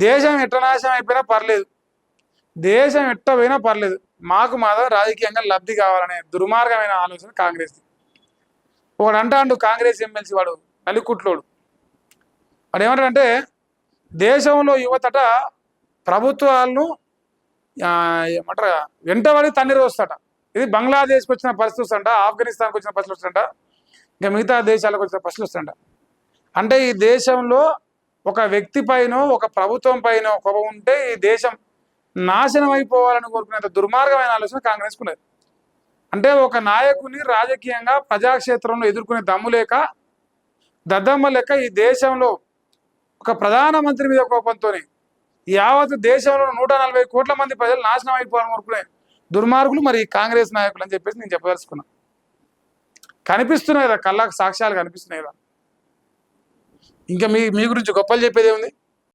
దేశం ఎట్ట నాశనం అయిపోయినా పర్లేదు, దేశం ఎట్ట పోయినా పర్లేదు, మాకు మాత్రం రాజకీయంగా లబ్ధి కావాలనే దుర్మార్గమైన ఆలోచన కాంగ్రెస్. ఒకడు అంటాడు కాంగ్రెస్ ఎమ్మెల్సీ వాడు నలికుట్లోడు, వాడు ఏమంటాడంటే దేశంలో యువతట ప్రభుత్వాలను ఏమంటారు వెంటబడి తన్నీరు వస్తాట. ఇది బంగ్లాదేశ్కి వచ్చిన పరిస్థితి వస్తుంట, ఆఫ్ఘనిస్తాన్కి వచ్చిన పరిస్థితి వస్తుంట, ఇంకా మిగతా దేశాలకు వచ్చిన పరిస్థితి వస్తుంట. అంటే ఈ దేశంలో ఒక వ్యక్తి పైన ఒక ప్రభుత్వం పైన కోపం ఉంటే ఈ దేశం నాశనం అయిపోవాలని కోరుకునేంత దుర్మార్గమైన ఆలోచన కాంగ్రెస్కు ఉన్నది. అంటే ఒక నాయకుని రాజకీయంగా ప్రజాక్షేత్రంలో ఎదుర్కొనే దమ్ము లేక దద్దమ్మ లెక్క ఈ దేశంలో ఒక ప్రధానమంత్రి మీద కోపంతో యావత్ దేశంలో 140 కోట్ల మంది ప్రజలు నాశనం అయిపోవాలని కోరుకునే దుర్మార్గులు మరి కాంగ్రెస్ నాయకులు అని చెప్పేసి నేను చెప్పదలుచుకున్నా. కనిపిస్తున్నాయి కదా, కళ్ళకు సాక్ష్యాలు కనిపిస్తున్నాయి కదా. ఇంకా మీ గురించి గొప్పలు చెప్పేది ఏముంది?